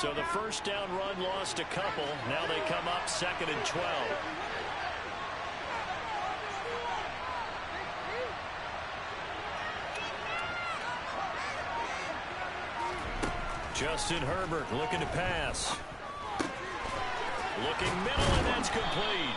So the first down run lost a couple. Now they come up 2nd and 12. Justin Herbert looking to pass. Looking middle, and that's complete.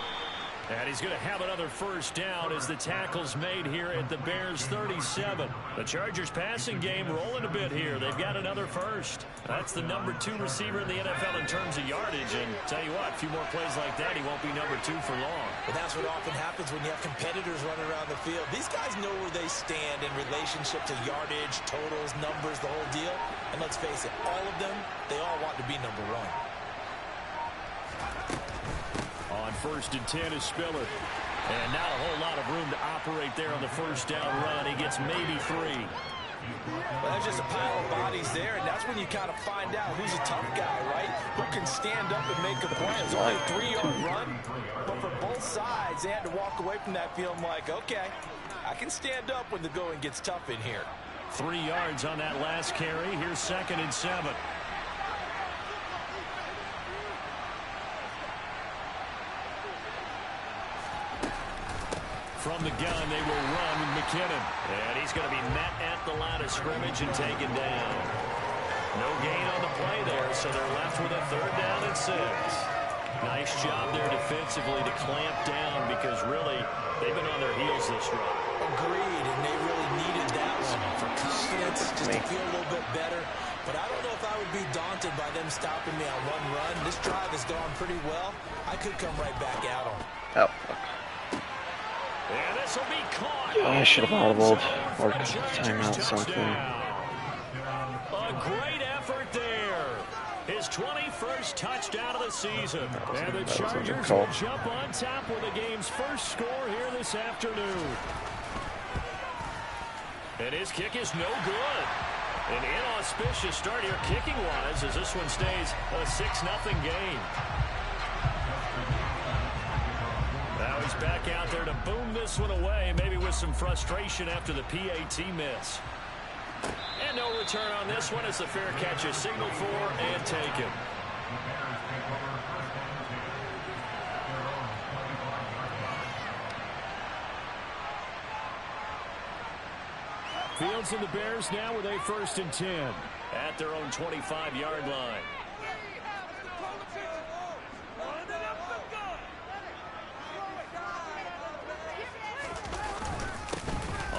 And he's going to have another first down as the tackle's made here at the Bears 37. The Chargers passing game rolling a bit here. They've got another first. That's the number 2 receiver in the NFL in terms of yardage. And tell you what, a few more plays like that, he won't be number 2 for long. But that's what often happens when you have competitors running around the field. These guys know where they stand in relationship to yardage, totals, numbers, the whole deal. And let's face it, all of them, they all want to be number 1. On 1st and 10 is Spiller. And not a whole lot of room to operate there on the first down run. He gets maybe 3. Well, there's just a pile of bodies there, and that's when you kind of find out who's a tough guy, right? Who can stand up and make a play. It's only a 3-yard run, but for both sides, they had to walk away from that feeling like, okay, I can stand up when the going gets tough in here. 3 yards on that last carry. Here's 2nd and 7. From the gun, they will run with McKinnon. And he's going to be met at the line of scrimmage and taken down. No gain on the play there, so they're left with a 3rd down and 6. Nice job there defensively to clamp down because really they've been on their heels this run. Agreed, and they really needed that one for confidence, just to feel a little bit better. But I don't know if I would be daunted by them stopping me on one run. This drive has gone pretty well. I could come right back at them. Oh, fuck. And this will be caught. Oh, I should have audibled or timeout something. A great effort there. His 21st touchdown of the season. And the Chargers will jump on top with the game's first score here this afternoon. And his kick is no good. An inauspicious start here kicking-wise as this one stays a 6-0 game. Now he's back out there to boom this one away, maybe with some frustration after the PAT miss. And no return on this one as the fair catch is signaled for and taken. Fields and the Bears now with a 1st and 10 at their own 25-yard line.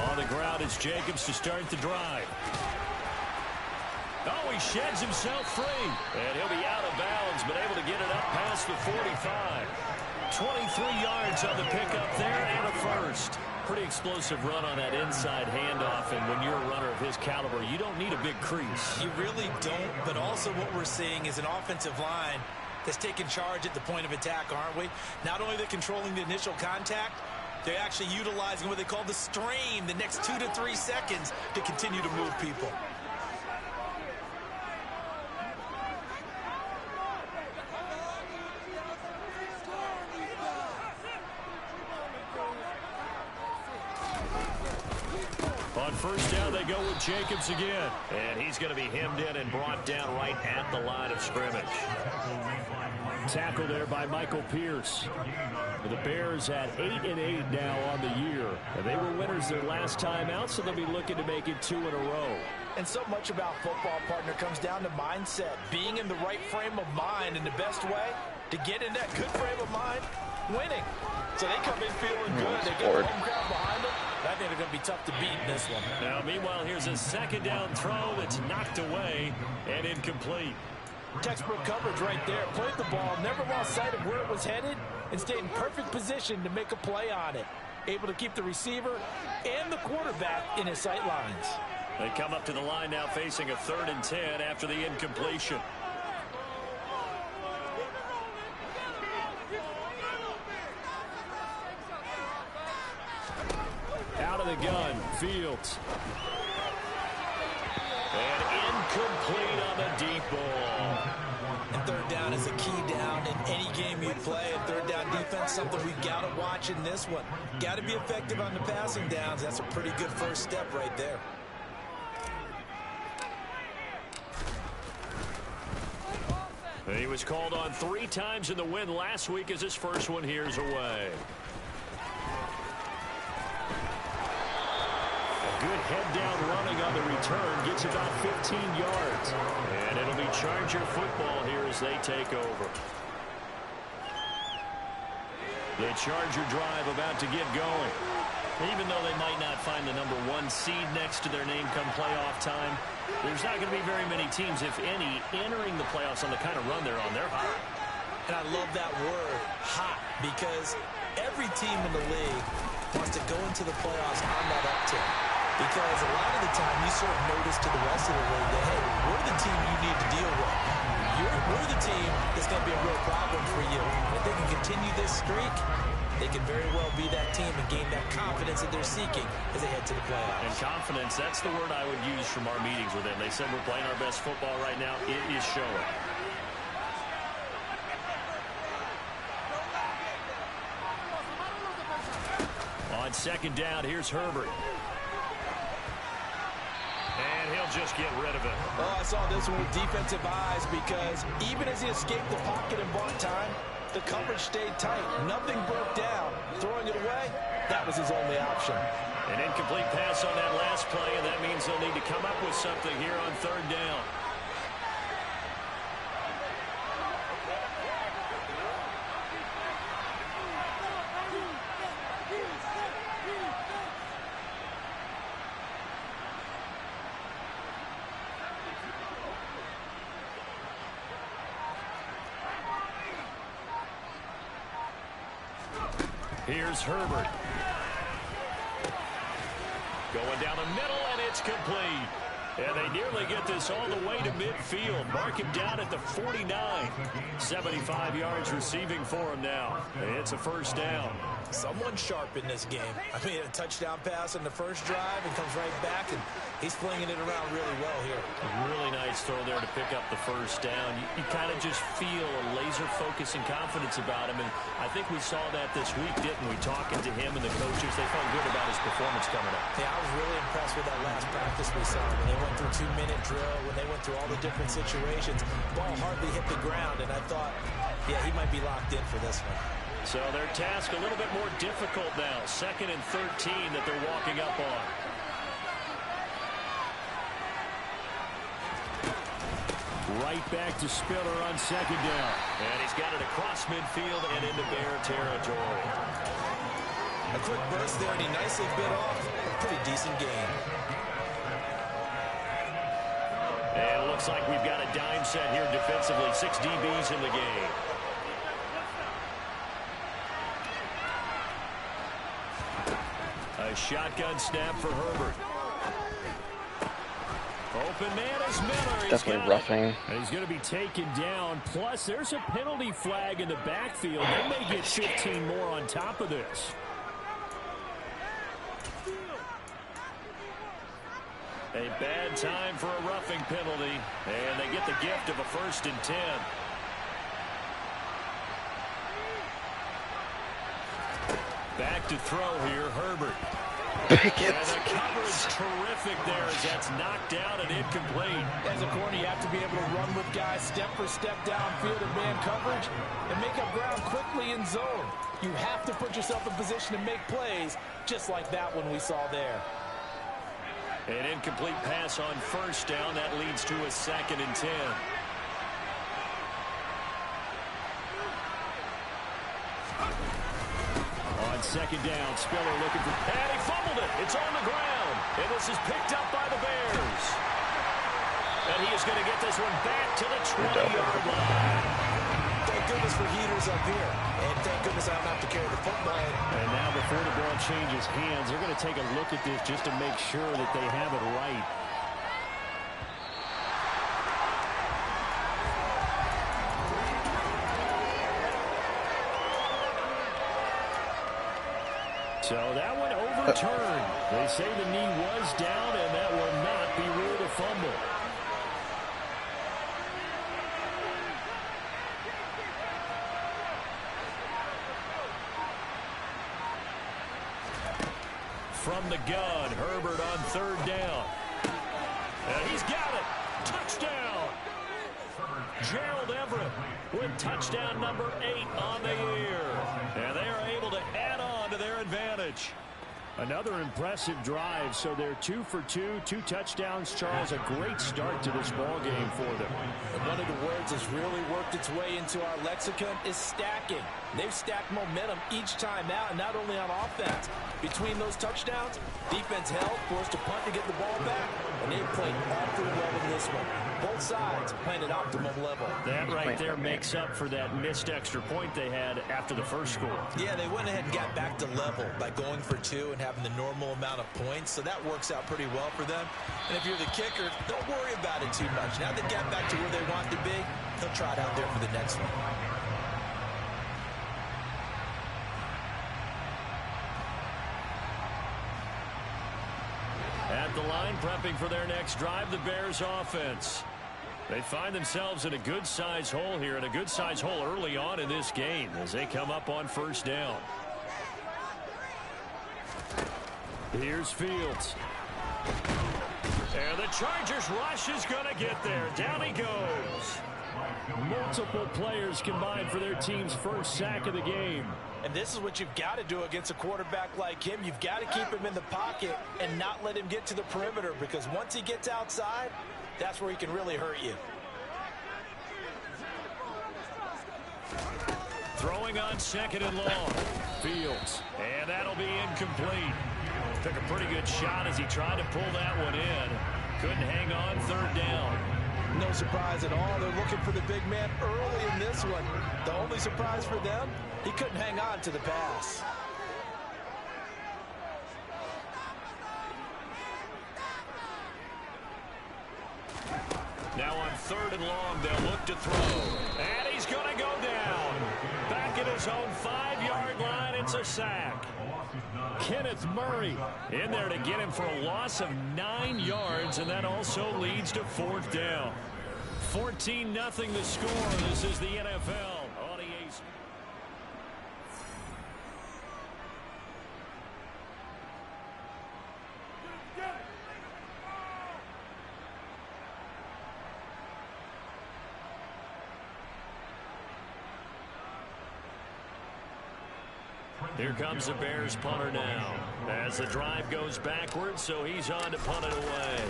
On the ground is Jacobs to start the drive. Oh, he sheds himself free. And he'll be out of bounds, but able to get it up past the 45. 23 yards on the pickup there and a first. Pretty explosive run on that inside handoff, and when you're a runner of his caliber, you don't need a big crease. You really don't, but also what we're seeing is an offensive line that's taking charge at the point of attack, aren't we? Not only they're controlling the initial contact, they're actually utilizing what they call the strain, the next 2 to 3 seconds to continue to move people. On first down, they go with Jacobs again. And he's going to be hemmed in and brought down right at the line of scrimmage. Tackle there by Michael Pierce. The Bears at 8-8 now on the year. And they were winners their last time out, so they'll be looking to make it 2 in a row. And so much about football, partner, comes down to mindset. Being in the right frame of mind, and the best way to get in that good frame of mind, winning. So they come in feeling good. They get the home crowd behind them. I think they're going to be tough to beat in this one. Now, meanwhile, here's a second down throw that's knocked away and incomplete. Textbook coverage right there. Played the ball, never lost sight of where it was headed, and stayed in perfect position to make a play on it. Able to keep the receiver and the quarterback in his sight lines. They come up to the line now facing a 3rd and 10 after the incompletion. Out of the gun, Fields. And incomplete on the deep ball. And 3rd down is a key down in any game you play. And 3rd down defense, something we've got to watch in this one. Got to be effective on the passing downs. That's a pretty good first step right there. He was called on 3 times in the win last week as his first one here's away. A good head-down running on the return gets about 15 yards. And it'll be Charger football here as they take over. The Charger drive about to get going. Even though they might not find the #1 seed next to their name come playoff time, there's not going to be very many teams, if any, entering the playoffs on the kind of run they're on. They're hot. And I love that word, hot, because every team in the league wants to go into the playoffs on that uptick. Because a lot of the time you serve notice to the rest of the league that, hey, we're the team you need to deal with. We're the team that's going to be a real problem for you. If they can continue this streak, they can very well be that team and gain that confidence that they're seeking as they head to the playoffs. And confidence, that's the word I would use from our meetings with them. They said we're playing our best football right now. It is showing. On second down, here's Herbert. And he'll just get rid of it. Oh, I saw this one with defensive eyes because even as he escaped the pocket and bought time, the coverage stayed tight. Nothing broke down. Throwing it away, that was his only option. An incomplete pass on that last play, and that means they'll need to come up with something here on third down. Here's Herbert. Going down the middle, and it's complete. And they nearly get this all the way to midfield. Mark him down at the 49. 75 yards receiving for him now. It's a first down. Someone sharp in this game. I mean, a touchdown pass on the first drive and comes right back, and he's flinging it around really well here. A really nice throw there to pick up the first down. You kind of just feel a laser focus and confidence about him, and I think we saw that this week, didn't we? Talking to him and the coaches, they felt good about his performance coming up. Yeah, I was really impressed with that last practice we saw. When they went through 2-minute drill, when they went through all the different situations, ball hardly hit the ground, and I thought, yeah, he might be locked in for this one. So their task a little bit more difficult now. 2nd and 13 that they're walking up on. Right back to Spiller on second down. And he's got it across midfield and into Bear territory. A quick burst there, and he nicely bit off a pretty decent gain. And it looks like we've got a dime set here defensively. 6 DBs in the game. A shotgun snap for Herbert. Open man is Miller. Definitely roughing. And he's going to be taken down. Plus, there's a penalty flag in the backfield. They may get 15 more on top of this. A bad time for a roughing penalty. And they get the gift of a 1st and 10. Back to throw here, Herbert. And the coverage terrific there as that's knocked down and incomplete. As a corner, you have to be able to run with guys step for step downfield in man coverage and make up ground quickly in zone. You have to put yourself in position to make plays just like that one we saw there. An incomplete pass on 1st down. That leads to a 2nd and 10. On 2nd down, Spiller looking for Pat. He fumbled it. It's on the ground. And this is picked up by the Bears. And he is going to get this one back to the 20-yard line. Thank goodness for heaters up here. And thank goodness I don't have to carry the football. And now before the ball changes hands, they're going to take a look at this just to make sure that they have it right. So that one overturned. They say the knee was down, and that will not be ruled a fumble. From the gun, Herbert on 3rd down. And he's got it. Touchdown. Gerald Everett with touchdown number 8 on the year. And they are able to add on to their advantage. Another impressive drive, so they're 2 for 2, 2 touchdowns. Charles, a great start to this ball game for them. And one of the words that's really worked its way into our lexicon is stacking. They've stacked momentum each time out, and not only on offense. Between those touchdowns, defense held, forced a punt to get the ball back, and they played awfully well in this one. Both sides playing at optimum level. That right there makes up for that missed extra point they had after the first score. Yeah, they went ahead and got back to level by going for 2 and having the normal amount of points, so that works out pretty well for them. And if you're the kicker, don't worry about it too much. Now they got back to where they want to be, they'll try it out there for the next one. At the line, prepping for their next drive, the Bears offense. They find themselves in a good-sized hole here, and a good-sized hole early on in this game as they come up on first down. Here's Fields. And the Chargers rush is going to get there. Down he goes. Multiple players combined for their team's first sack of the game. And this is what you've got to do against a quarterback like him. You've got to keep him in the pocket and not let him get to the perimeter, because once he gets outside, that's where he can really hurt you. Throwing on second and long. Fields. And that'll be incomplete. Took a pretty good shot as he tried to pull that one in. Couldn't hang on third down. No surprise at all. They're looking for the big man early in this one. The only surprise for them, he couldn't hang on to the pass. Now on third and long, they'll look to throw. And he's going to go down. Back at his own 5-yard line, it's a sack. Kenneth Murray in there to get him for a loss of 9 yards, and that also leads to fourth down. 14-0 the score. This is the NFL on EA. Here comes the Bears punter now as the drive goes backwards, so he's on to punt it away.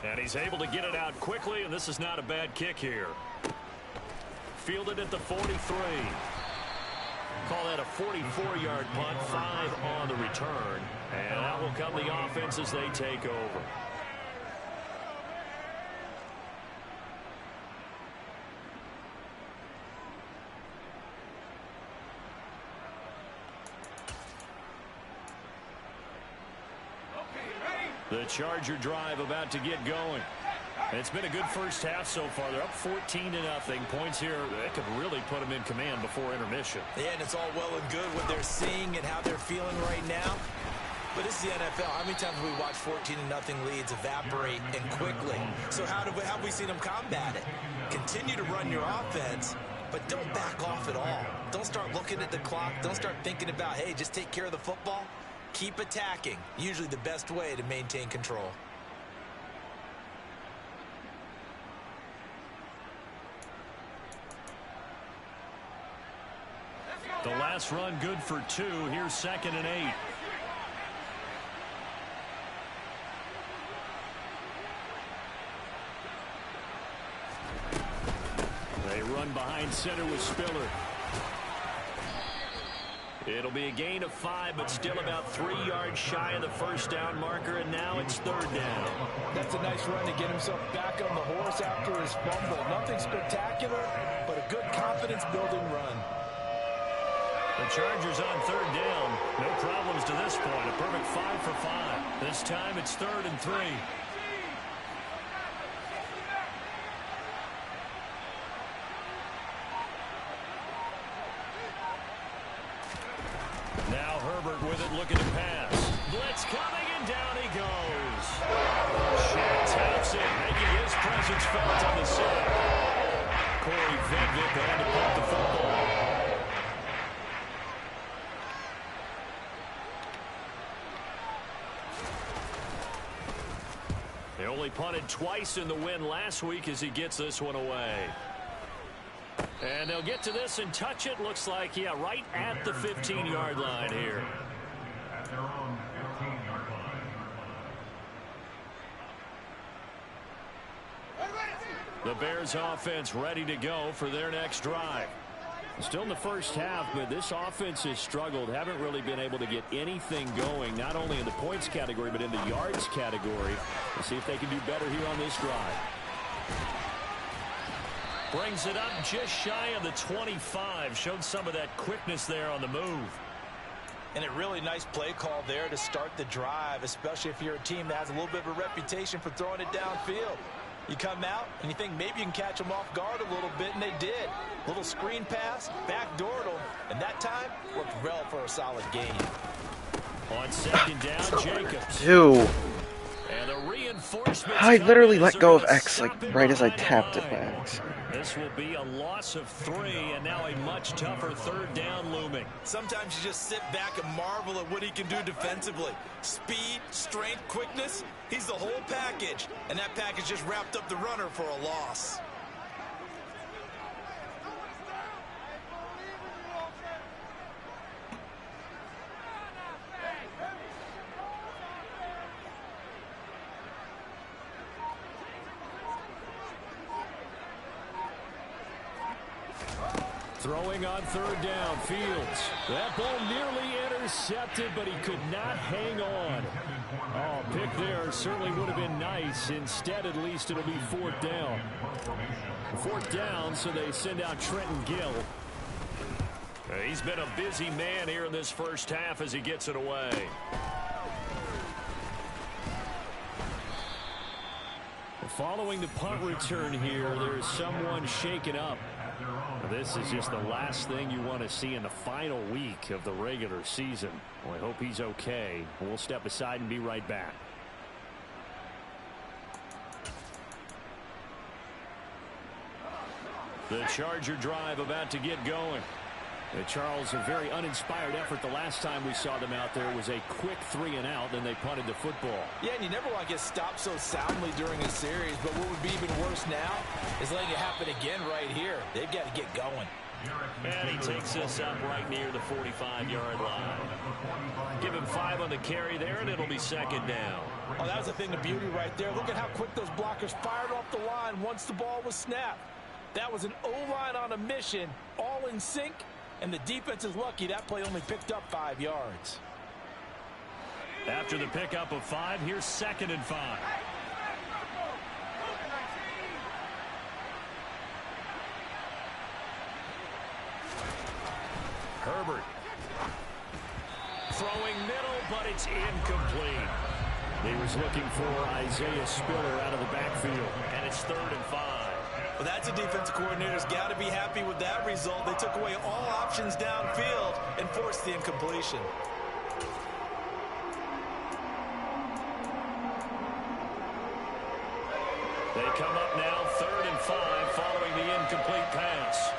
And he's able to get it out quickly, and this is not a bad kick here. Fielded at the 43. Call that a 44-yard punt, 5 on the return. And out will come the offense as they take over. The Charger drive about to get going. It's been a good first half so far. They're up 14-0. Points here, they could really put them in command before intermission. Yeah, and it's all well and good what they're seeing and how they're feeling right now. But this is the NFL. How many times have we watched 14-0 leads evaporate and quickly? So how have we seen them combat it? Continue to run your offense, but don't back off at all. Don't start looking at the clock. Don't start thinking about, hey, just take care of the football. Keep attacking. Usually the best way to maintain control. The last run good for 2. Here's 2nd and 8. They run behind center with Spiller. It'll be a gain of 5, but still about 3 yards shy of the first down marker, and now it's third down. That's a nice run to get himself back on the horse after his fumble. Nothing spectacular, but a good confidence-building run. The Chargers on third down. No problems to this point. A perfect 5 for 5. This time it's 3rd and 3. Now Herbert with it, looking to pass. Blitz coming, and down he goes. Shaq Thompson making his presence felt on the sack. Corey Vedvik had to pump the football. They'll Only punted twice in the win last week as he gets this one away. And they'll get to this and touch it. Looks like, yeah, right at the 15-yard line here. The Bears offense ready to go for their next drive. Still in the first half, but this offense has struggled. Haven't really been able to get anything going, not only in the points category, but in the yards category. We'll see if they can do better here on this drive. Brings it up just shy of the 25. Showed some of that quickness there on the move. And a really nice play call there to start the drive, especially if you're a team that has a little bit of a reputation for throwing it downfield. You come out and you think maybe you can catch them off guard a little bit, and they did. Little screen pass, backdoored them, and that time worked well for a solid gain. On second down, Jacobs. Dude. And the reinforcements I literally let go of gonna X like right as I tapped it by accident. This will be a loss of 3, and now a much tougher third down looming. Sometimes you just sit back and marvel at what he can do defensively. Speed, strength, quickness, he's the whole package. And that package just wrapped up the runner for a loss. Throwing on third down, Fields. That ball nearly intercepted, but he could not hang on. Oh, pick there certainly would have been nice. Instead, at least it'll be fourth down. Fourth down, so they send out Trenton Gill. He's been a busy man here in this first half as he gets it away. Following the punt return here, there's someone shaken up. This is just the last thing you want to see in the final week of the regular season. Well, I hope he's okay. We'll step aside and be right back. The Charger drive about to get going. Charles, a very uninspired effort the last time we saw them out there. Was a quick 3-and-out, then they punted the football. Yeah, and you never want to get stopped so soundly during a series, but what would be even worse now is letting it happen again right here. They've got to get going. And he takes this up right near the 45-yard line. Give him 5 on the carry there, and it'll be second down. Oh, that was a thing of beauty right there. Look at how quick those blockers fired off the line once the ball was snapped. That was an O-line on a mission, all in sync. And the defense is lucky that play only picked up 5 yards. After the pickup of 5, here's second and 5. Herbert. Throwing middle, but it's incomplete. He was looking for Isaiah Spiller out of the backfield. And it's 3rd and 5. Well, that's a defensive coordinator's got to be happy with that result. They took away all options downfield and forced the incompletion. They come up now 3rd and 5 following the incomplete pass.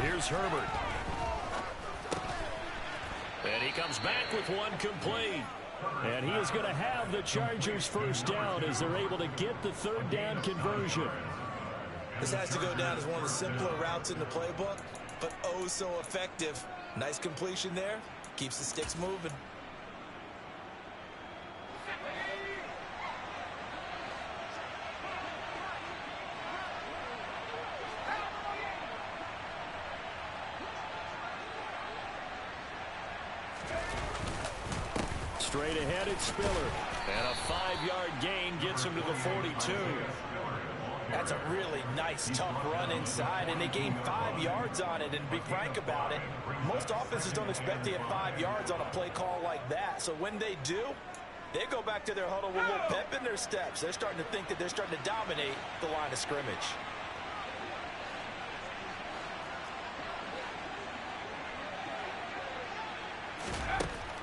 Here's Herbert. And he comes back with one complete. And he is going to have the Chargers first down as they're able to get the third down conversion. This has to go down as one of the simpler routes in the playbook, but oh so effective. Nice completion there. Keeps the sticks moving. Straight ahead, it's Spiller. And a 5-yard gain gets him to the 42. That's a really nice, tough run inside, and they gained 5 yards on it. And to be frank about it, most offenses don't expect to get 5 yards on a play call like that. So when they do, they go back to their huddle with a little pep in their steps. They're starting to think that they're starting to dominate the line of scrimmage.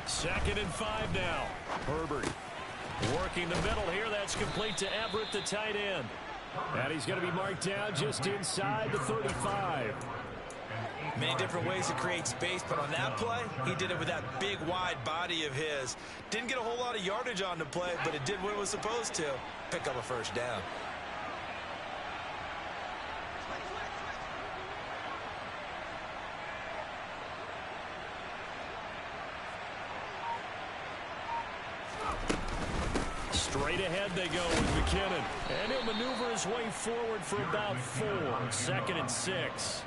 Second and 5 now. Herbert working the middle here. That's complete to Everett, the tight end. And he's going to be marked down just inside the 35. Many different ways to create space, but on that play, he did it with that big, wide body of his. Didn't get a whole lot of yardage on the play, but it did what it was supposed to. Pick up a first down. Straight ahead they go with McKinnon. And he'll maneuver his way forward for about 4. 2nd and 6.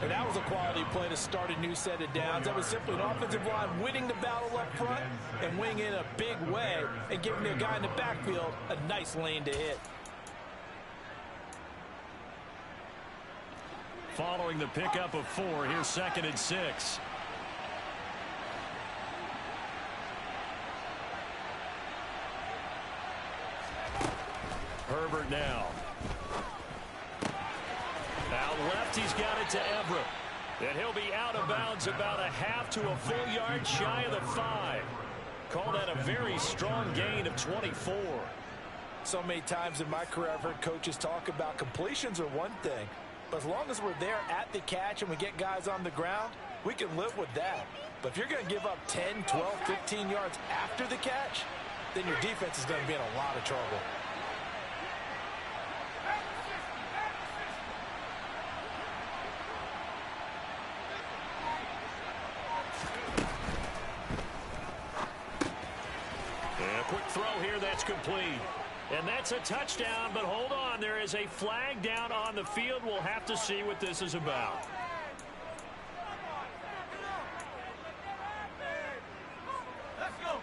And that was a quality play to start a new set of downs. That was simply an offensive line winning the battle up front and winning in a big way and giving the guy in the backfield a nice lane to hit. Following the pickup of 4, here's 2nd and 6. Herbert now. Out left, he's got it to Everett. And he'll be out of bounds about a half to a full yard shy of the 5. Call that a very strong gain of 24. So many times in my career I've heard coaches talk about completions are one thing. But as long as we're there at the catch and we get guys on the ground, we can live with that. But if you're going to give up 10, 12, 15 yards after the catch, then your defense is going to be in a lot of trouble. Complete. And that's a touchdown, but hold on. There is a flag down on the field. We'll have to see what this is about. Let's go.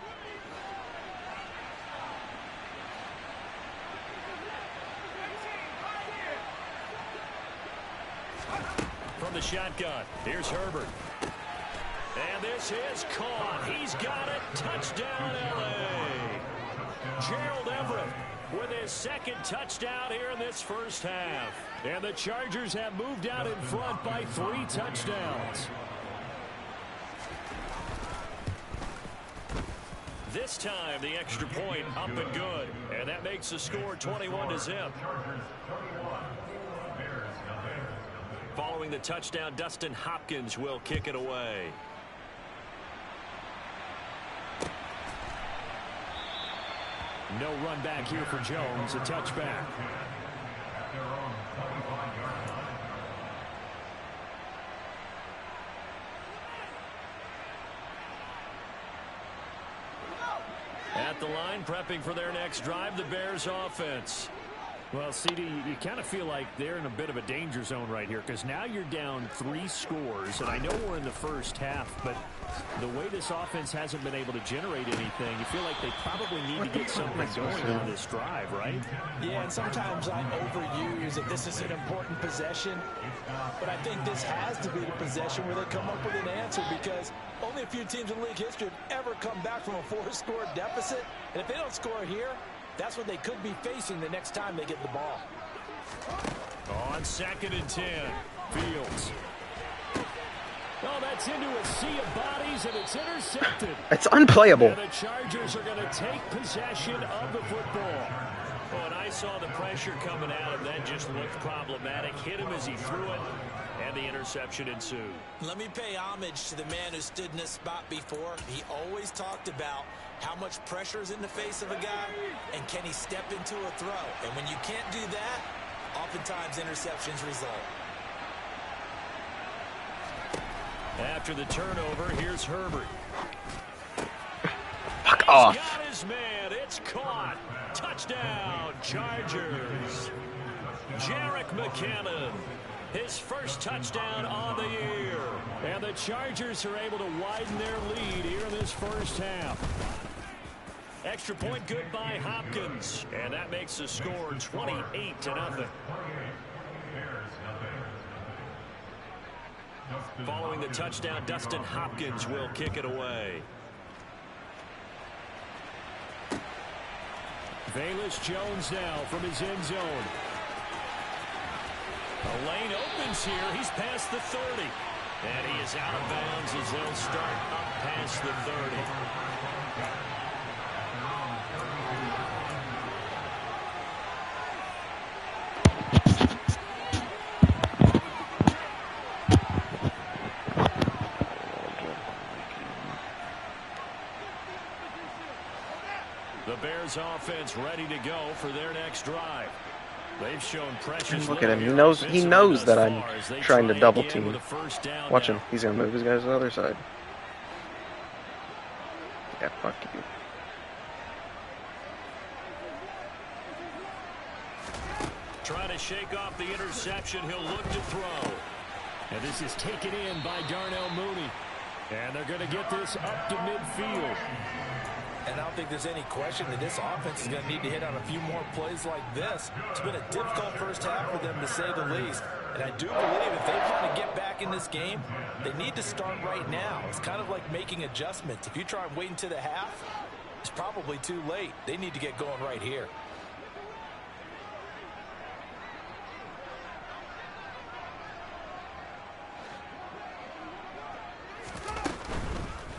From the shotgun, here's Herbert. And this is caught. He's got it. Touchdown, L.A. Gerald Everett with his 2nd touchdown here in this first half. And the Chargers have moved out in front by 3 touchdowns. This time, the extra point up and good. And that makes the score 21-0. Following the touchdown, Dustin Hopkins will kick it away. No run back here for Jones. A touchback. At the line, prepping for their next drive, the Bears offense. Well, CD, you kind of feel like they're in a bit of a danger zone right here because now you're down 3 scores, and I know we're in the first half, but the way this offense hasn't been able to generate anything, you feel like they probably need to get something going on this drive, right? Yeah, and sometimes I overuse that this is an important possession, but I think this has to be the possession where they come up with an answer because only a few teams in league history have ever come back from a 4-score deficit, and if they don't score here, that's what they could be facing the next time they get the ball. On 2nd and 10, Fields. Oh, that's into a sea of bodies, and it's intercepted. It's unplayable. And the Chargers are going to take possession of the football. Oh, and I saw the pressure coming at him. That just looked problematic. Hit him as he threw it, and the interception ensued. Let me pay homage to the man who stood in this spot before. He always talked about how much pressure is in the face of a guy, and can he step into a throw? And when you can't do that, oftentimes interceptions result. After the turnover, here's Herbert. Fuck off. He's got his man. It's caught. Touchdown, Chargers. Jerick McKinnon, his first touchdown on the year. And the Chargers are able to widen their lead here in this first half. Extra point good by Hopkins. And that makes the score 28-0. Following the touchdown, Dustin Hopkins will kick it away. Velus Jones now from his end zone. A lane opens here. He's past the 30. And he is out of bounds as they'll start up past the 30. The Bears offense ready to go for their next drive. They've shown precious. And look at him. He knows that I'm trying to double team. Watch him. He's going to move his guys to the other side. Yeah, fuck you. Trying to shake off the interception. He'll look to throw. And this is taken in by Darnell Mooney. And they're going to get this up to midfield. And I don't think there's any question that this offense is going to need to hit on a few more plays like this. It's been a difficult first half for them, to say the least. And I do believe if they want to get back in this game, they need to start right now. It's kind of like making adjustments. If you try and wait until the half, it's probably too late. They need to get going right here.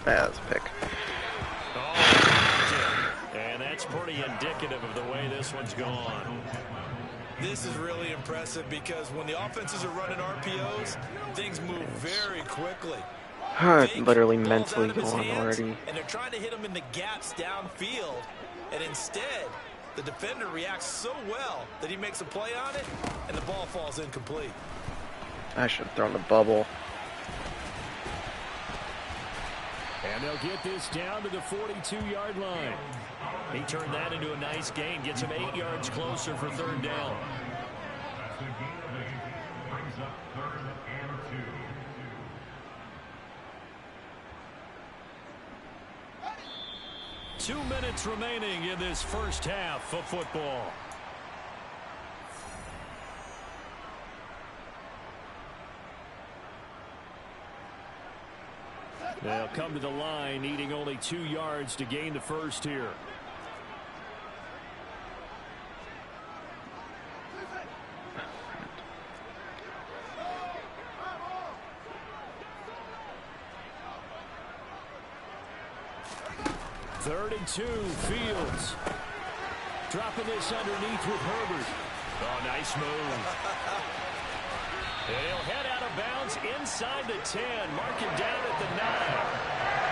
Yeah, that's a pick. And that's pretty indicative of the way this one's gone. This is really impressive because when the offenses are running RPOs, things move very quickly. I'm literally mentally going already. And they're trying to hit them in the gaps downfield. And instead, the defender reacts so well that he makes a play on it, and the ball falls incomplete. I should have thrown the bubble. And they'll get this down to the 42-yard line. He turned that into a nice gain. Gets him 8 yards closer for third down. Two minutes remaining in this first half of football. They'll come to the line, needing only 2 yards to gain the first here. Third and 2, Fields. Dropping this underneath with Herbert. Oh, nice move. He'll head out of bounds inside the 10. Mark him down at the 9.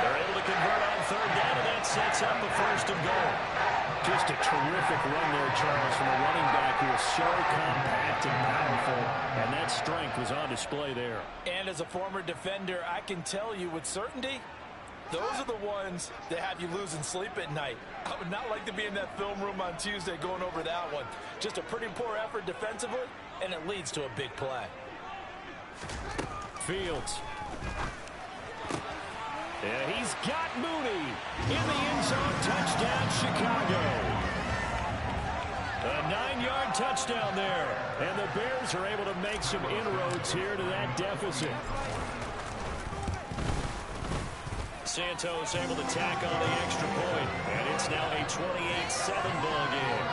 They're able to convert on third down, and that sets up a first and goal. Just a terrific run there, Charles, from a running back who is so compact and powerful, and that strength was on display there. And as a former defender, I can tell you with certainty, those are the ones that have you losing sleep at night. I would not like to be in that film room on Tuesday going over that one. Just a pretty poor effort defensively, and it leads to a big play. Fields. Yeah, he's got Mooney in the end zone. Touchdown, Chicago. A 9-yard touchdown there. And the Bears are able to make some inroads here to that deficit. Santos able to tack on the extra point. And it's now a 28-7 ball game.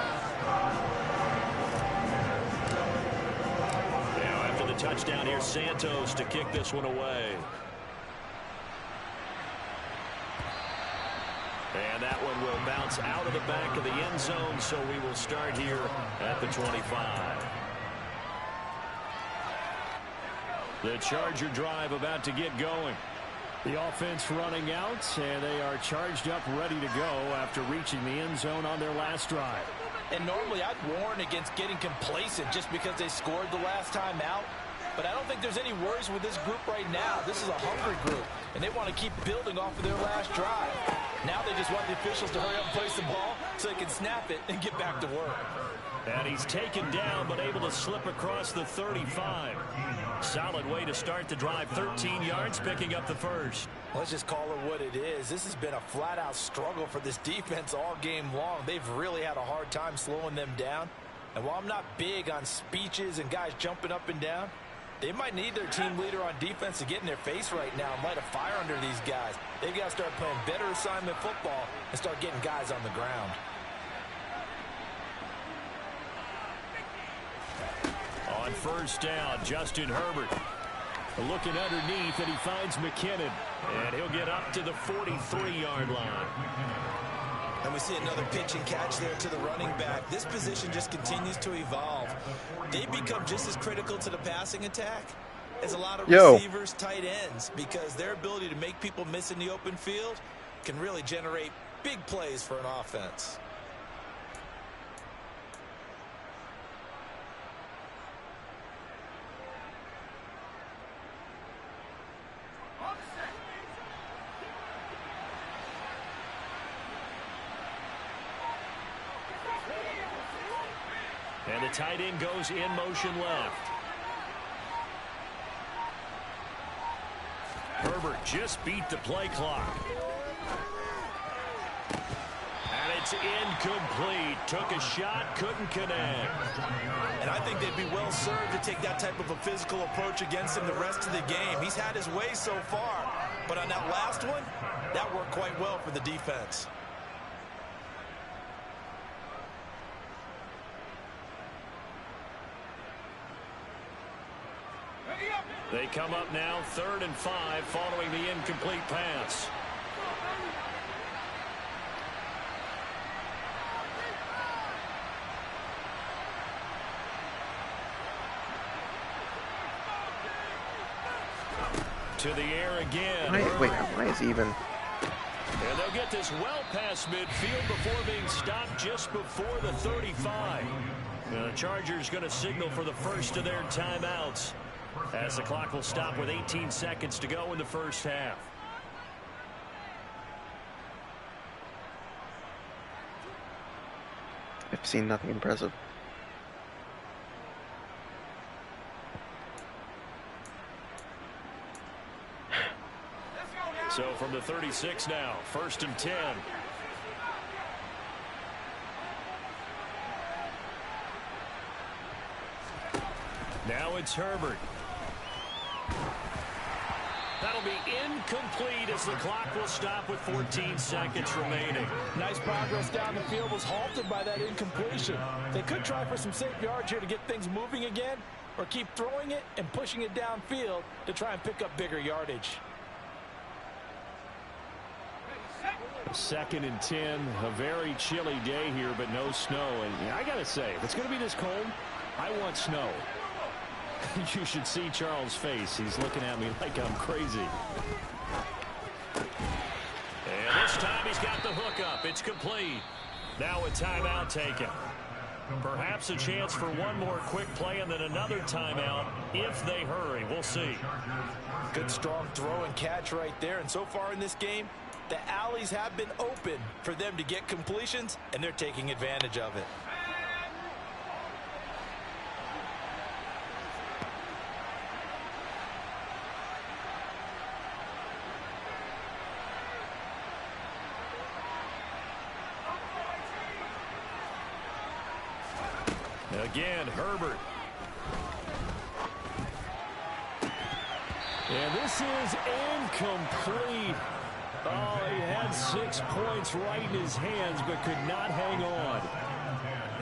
Touchdown here, Santos to kick this one away. And that one will bounce out of the back of the end zone, so we will start here at the 25. The Charger drive about to get going. The offense running out, and they are charged up, ready to go after reaching the end zone on their last drive. And normally I'd warn against getting complacent just because they scored the last time out. But I don't think there's any worries with this group right now. This is a hungry group, and they want to keep building off of their last drive. Now they just want the officials to hurry up and place the ball so they can snap it and get back to work. And he's taken down, but able to slip across the 35. Solid way to start the drive. 13 yards, picking up the first. Let's just call it what it is. This has been a flat-out struggle for this defense all game long. They've really had a hard time slowing them down. And while I'm not big on speeches and guys jumping up and down, they might need their team leader on defense to get in their face right now and light a fire under these guys. They've got to start playing better assignment football and start getting guys on the ground. On first down, Justin Herbert looking underneath, and he finds McKinnon. And he'll get up to the 43-yard line. And we see another pitch and catch there to the running back. This position just continues to evolve. They become just as critical to the passing attack as a lot of receivers, tight ends, because their ability to make people miss in the open field can really generate big plays for an offense. And the tight end goes in motion left. Herbert just beat the play clock. And it's incomplete. Took a shot, couldn't connect. And I think they'd be well served to take that type of a physical approach against him the rest of the game. He's had his way so far. But on that last one, that worked quite well for the defense. They come up now 3rd and 5 following the incomplete pass. To the air again. Why is he even? And they'll get this well past midfield before being stopped just before the 35. Now the Chargers going to signal for the first of their timeouts, as the clock will stop with 18 seconds to go in the first half. I've seen nothing impressive. So from the 36 now, 1st and 10. Now it's Herbert. That'll be incomplete as the clock will stop with 14 seconds remaining. Nice progress down the field was halted by that incompletion. They could try for some safe yards here to get things moving again, or keep throwing it and pushing it downfield to try and pick up bigger yardage. 2nd and 10, a very chilly day here, but no snow. And I got to say, if it's going to be this cold, I want snow. You should see Charles' face. He's looking at me like I'm crazy. And this time he's got the hook up. It's complete. Now a timeout taken. Perhaps a chance for one more quick play and then another timeout if they hurry. We'll see. Good strong throw and catch right there. And so far in this game, the alleys have been open for them to get completions, and they're taking advantage of it. Again, Herbert. And this is incomplete. Oh, he had 6 points right in his hands, but could not hang on.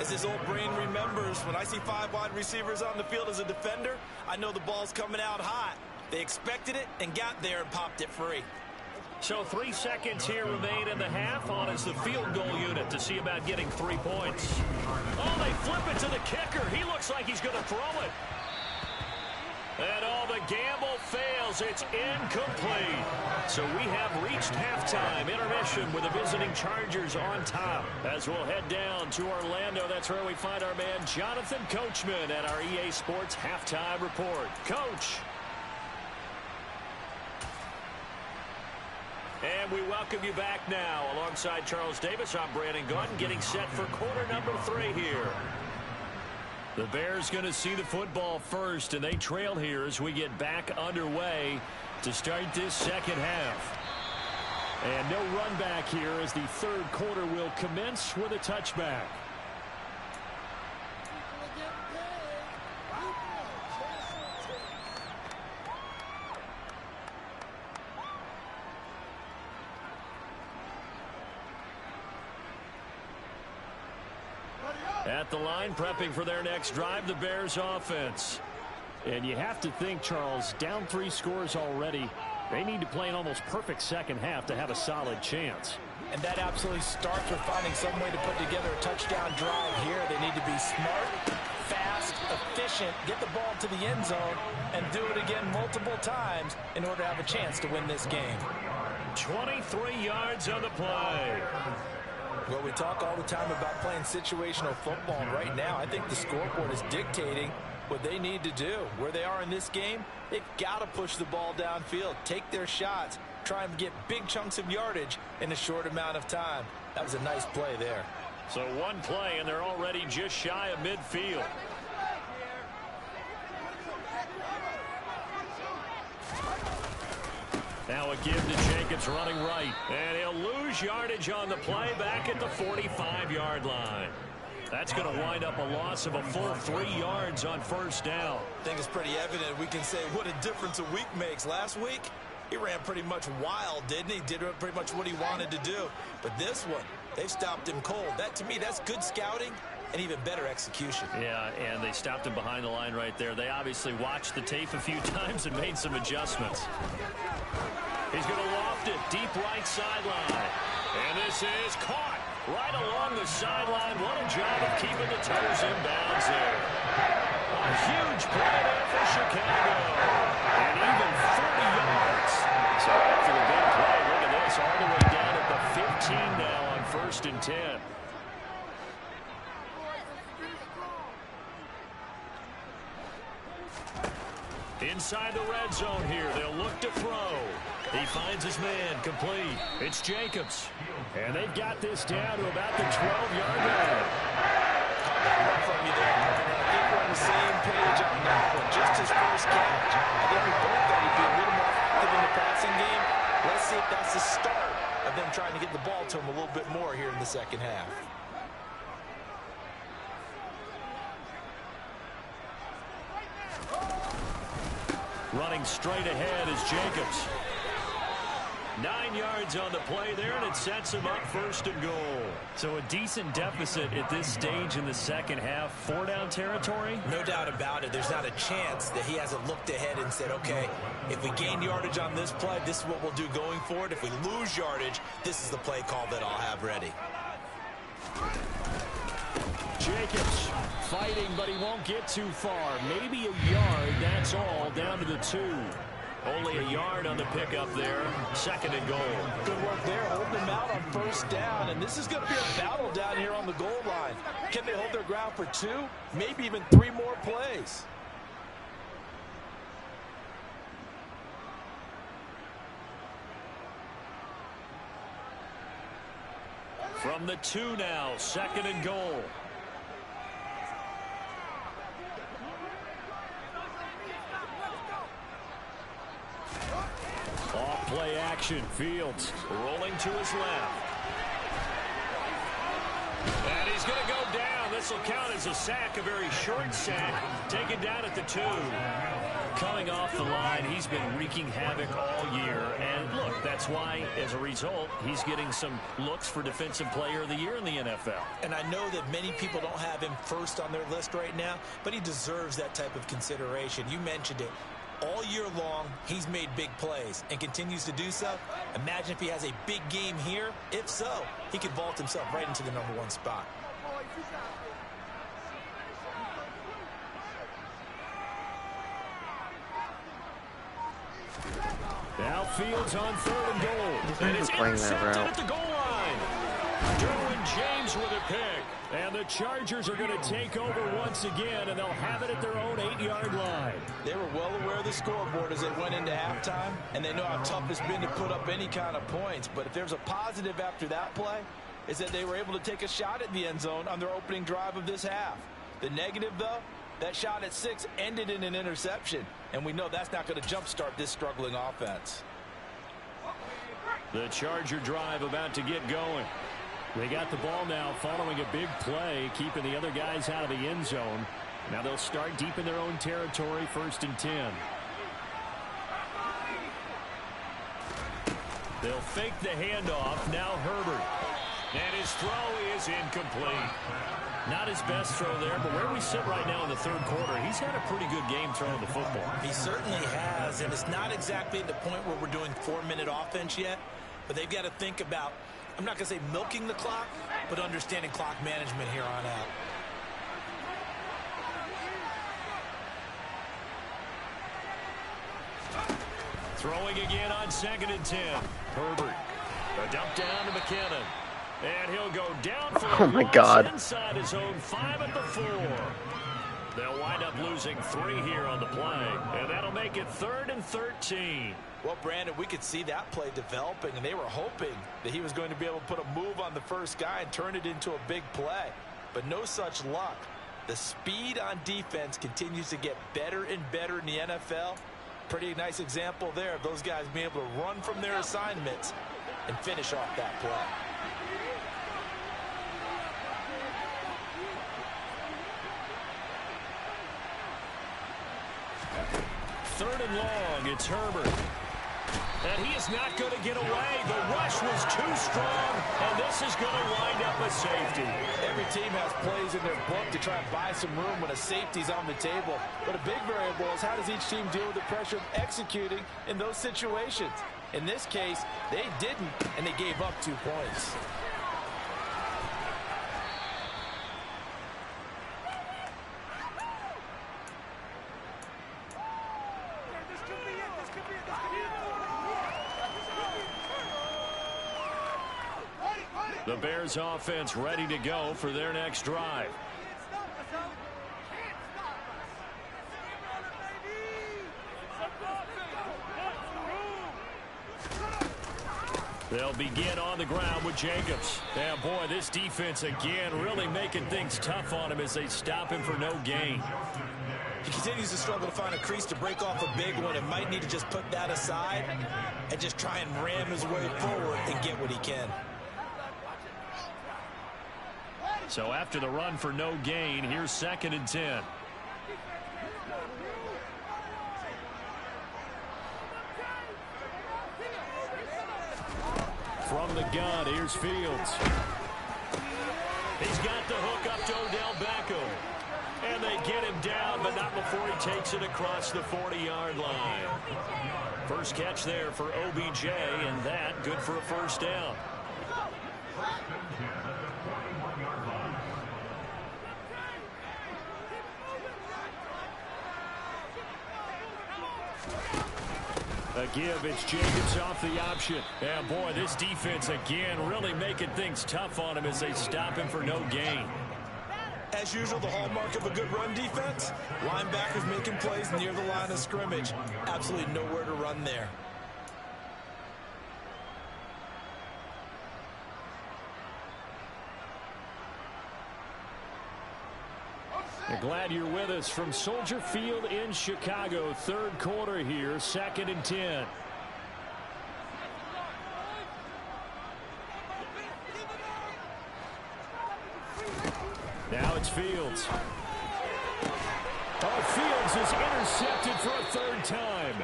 As his old brain remembers, when I see 5 wide receivers on the field as a defender, I know the ball's coming out hot. They expected it and got there and popped it free. So 3 seconds here remain in the half. On is the field goal unit to see about getting 3 points. Oh, they flip it to the kicker. He looks like he's going to throw it. And the gamble fails. It's incomplete. So we have reached halftime. Intermission with the visiting Chargers on top. As we'll head down to Orlando, that's where we find our man Jonathan Coachman at our EA Sports Halftime Report. Coach. And we welcome you back now. Alongside Charles Davis, I'm Brandon Gunn, getting set for quarter number 3 here. The Bears going to see the football first, and they trail here as we get back underway to start this second half. And no run back here as the third quarter will commence with a touchback. At the line, prepping for their next drive, the Bears offense. And you have to think, Charles, down 3 scores already. They need to play an almost perfect second half to have a solid chance. And that absolutely starts with finding some way to put together a touchdown drive here. They need to be smart, fast, efficient, get the ball to the end zone, and do it again multiple times in order to have a chance to win this game. 23 yards on the play. Well, we talk all the time about playing situational football, and right now I think the scoreboard is dictating what they need to do. Where they are in this game, they've got to push the ball downfield, take their shots, try and get big chunks of yardage in a short amount of time. That was a nice play there. So one play, and they're already just shy of midfield. Now a give to Jacobs running right. And he'll lose yardage on the play back at the 45-yard line. That's going to wind up a loss of a full 3 yards on first down. I think it's pretty evident. We can say what a difference a week makes. Last week, he ran pretty much wild, didn't he? Did pretty much what he wanted to do. But this one, they stopped him cold. That, to me, that's good scouting and even better execution. Yeah, and they stopped him behind the line right there. They obviously watched the tape a few times and made some adjustments. He's going to loft it deep right sideline. And this is caught right along the sideline. What a job of keeping the toes in bounds there. A huge play there for Chicago. And even 40 yards. So after the big play, look at this, all the way down at the 15 now on 1st and 10. Inside the red zone here, they'll look to throw. He finds his man, complete. It's Jacobs. And they've got this down to about the 12-yard line. From you there. I think we're on the same page on that one. Just his first catch. I think we both thought he'd be a little more active in the passing game. Let's see if that's the start of them trying to get the ball to him a little bit more here in the second half. Running straight ahead is Jacobs. 9 yards on the play there, and it sets him up 1st and goal. So a decent deficit at this stage in the second half. 4-down territory? No doubt about it. There's not a chance that he hasn't looked ahead and said, okay, if we gain yardage on this play, this is what we'll do going forward. If we lose yardage, this is the play call that I'll have ready. Jacobs fighting, but he won't get too far. Maybe a yard, that's all, down to the 2. Only a yard on the pickup there. 2nd and goal. Good work there, holding them out on 1st down. And this is going to be a battle down here on the goal line. Can they hold their ground for 2? Maybe even 3 more plays. From the 2 now, 2nd and goal. Off-play action. Fields rolling to his left. And he's going to go down. This will count as a sack, a very short sack. Taken down at the 2. Coming off the line, he's been wreaking havoc all year. And look, that's why, as a result, he's getting some looks for Defensive Player of the Year in the NFL. And I know that many people don't have him first on their list right now, but he deserves that type of consideration. You mentioned it. All year long, he's made big plays and continues to do so. Imagine if he has a big game here. If so, he could vault himself right into the #1 spot. Now Fields on 3rd and goal. And it's intercepted at the goal line. Derwin James with a pick. And the Chargers are going to take over once again, and they'll have it at their own 8-yard line. They were well aware of the scoreboard as they went into halftime, and they know how tough it's been to put up any kind of points. But if there's a positive after that play, is that they were able to take a shot at the end zone on their opening drive of this half. The negative, though, that shot at 6 ended in an interception, and we know that's not going to jumpstart this struggling offense. The Charger drive about to get going. They got the ball now following a big play, keeping the other guys out of the end zone. Now they'll start deep in their own territory, 1st and 10. They'll fake the handoff. Now Herbert. And his throw is incomplete. Not his best throw there, but where we sit right now in the 3rd quarter, he's had a pretty good game throwing the football. He certainly has, and it's not exactly at the point where we're doing 4-minute offense yet, but they've got to think about, I'm not going to say milking the clock, but understanding clock management here on out. Throwing again on 2nd and 10. Herbert. A dump down to McKinnon. And he'll go down for oh my God. Inside his own 5 at the 4. They'll wind up losing 3 here on the play, and that'll make it 3rd and 13. Well, Brandon, we could see that play developing, and they were hoping that he was going to be able to put a move on the first guy and turn it into a big play. But no such luck. The speed on defense continues to get better and better in the NFL. Pretty nice example there of those guys being able to run from their assignments and finish off that play. Third and long, it's Herbert. And he is not going to get away. The rush was too strong, and this is going to wind up a safety. Every team has plays in their book to try and buy some room when a safety's on the table. But a big variable is how does each team deal with the pressure of executing in those situations. In this case, they didn't, and they gave up 2 points. The Bears offense ready to go for their next drive. They'll begin on the ground with Jacobs. Yeah, boy, this defense again really making things tough on him as they stop him for no gain. He continues to struggle to find a crease to break off a big one and might need to just put that aside and just try and ram his way forward and get what he can. So after the run for no gain, here's 2nd and 10. From the gun, here's Fields. He's got the hook up to Odell Beckham. And they get him down, but not before he takes it across the 40-yard line. First catch there for OBJ, and that good for a first down. A give, it's Jacobs off the option. Yeah, boy, this defense again really making things tough on him as they stop him for no gain. As usual, the hallmark of a good run defense, linebackers making plays near the line of scrimmage. Absolutely nowhere to run there. We're glad you're with us from Soldier Field in Chicago. 3rd quarter here, 2nd and 10. Now it's Fields. Oh, Fields is intercepted for a 3rd time.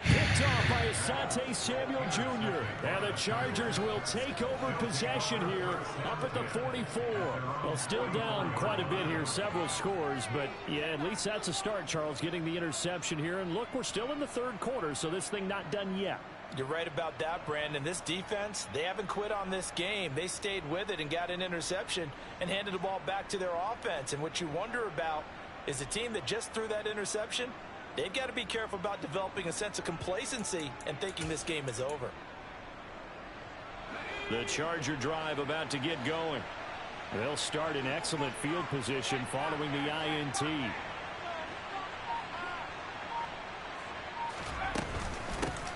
Picked off by Asante Samuel Jr. And the Chargers will take over possession here up at the 44. Well, still down quite a bit here, several scores. But, yeah, at least that's a start, Charles, getting the interception here. And, look, we're still in the 3rd quarter, so this thing not done yet. You're right about that, Brandon. This defense, they haven't quit on this game. They stayed with it and got an interception and handed the ball back to their offense. And what you wonder about is the team that just threw that interception, they've got to be careful about developing a sense of complacency and thinking this game is over. The Charger drive about to get going. They'll start in excellent field position following the INT.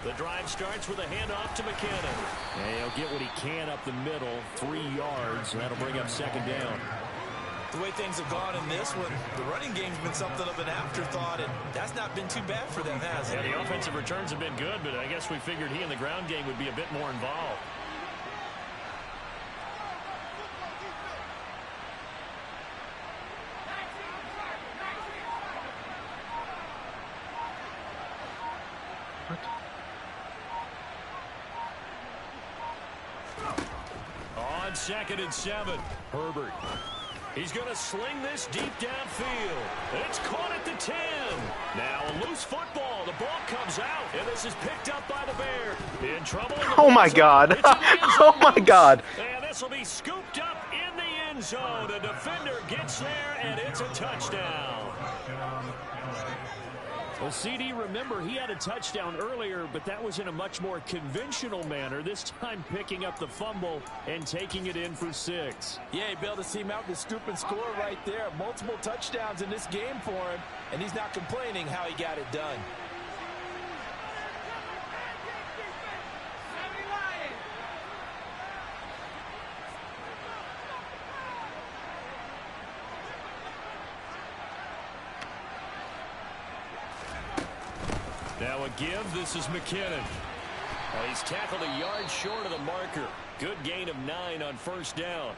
The drive starts with a handoff to McKinnon. And he'll get what he can up the middle, 3 yards. That'll bring up 2nd down. The way things have gone in this one, the running game's been something of an afterthought, and that's not been too bad for them, has it? Yeah, the offensive returns have been good, but I guess we figured he in the ground game would be a bit more involved. On 2nd and 7, Herbert. He's going to sling this deep downfield. It's caught at the 10. Now a loose football. The ball comes out, and this is picked up by the Bear. In trouble. Oh, my God. Oh, my God. And this will be scooped up in the end zone. The defender gets there, and it's a touchdown. Well, CD, remember, he had a touchdown earlier, but that was in a much more conventional manner, this time picking up the fumble and taking it in for 6. Yeah, he bailed his team out with a scoop and score right there. Multiple touchdowns in this game for him, and he's not complaining how he got it done. Now a give. This is McKinnon. He's tackled a yard short of the marker. Good gain of 9 on first down.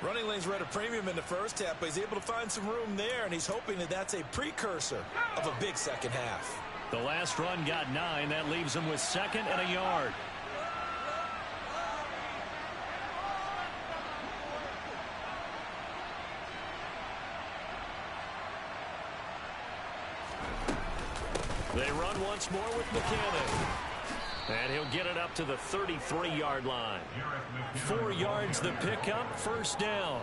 Running lanes were at a premium in the first half, but he's able to find some room there, and he's hoping that that's a precursor of a big second half. The last run got 9. That leaves him with 2nd and a yard. They run once more with McKinnon. And he'll get it up to the 33-yard line. 4 yards the pickup, first down.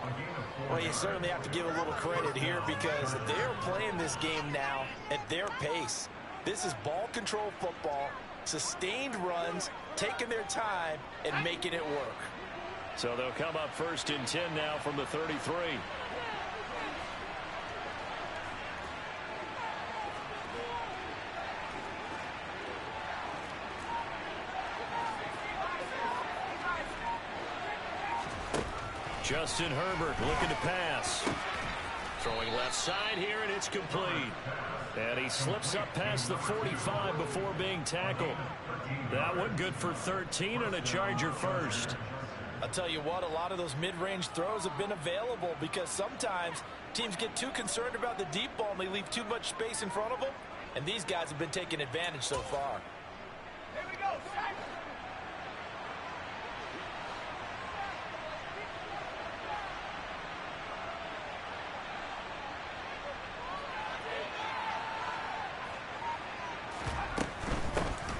Well, you certainly have to give a little credit here because they're playing this game now at their pace. This is ball control football, sustained runs, taking their time, and making it work. So they'll come up 1st and 10 now from the 33. Justin Herbert looking to pass. Throwing left side here, and it's complete. And he slips up past the 45 before being tackled. That one good for 13 and a Charger first. I'll tell you what, a lot of those mid-range throws have been available because sometimes teams get too concerned about the deep ball and they leave too much space in front of them. And these guys have been taking advantage so far. Here we go.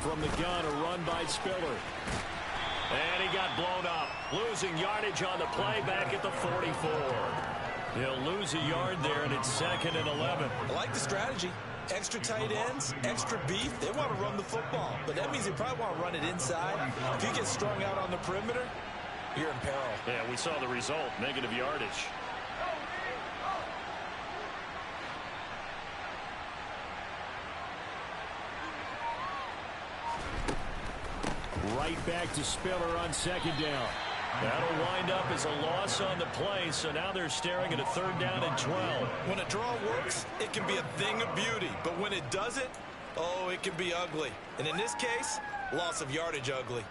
From the gun, a run by Spiller. And he got blown up. Losing yardage on the play back at the 44. He'll lose a yard there, and it's 2nd and 11. I like the strategy. Extra tight ends, extra beef. They want to run the football, but that means they probably want to run it inside. If you get strung out on the perimeter, you're in peril. Yeah, we saw the result, negative yardage. Right back to Spiller on 2nd down. That'll wind up as a loss on the play, so now they're staring at a 3rd down and 12. When a draw works, it can be a thing of beauty, but when it doesn't, oh, it can be ugly. And in this case, loss of yardage ugly.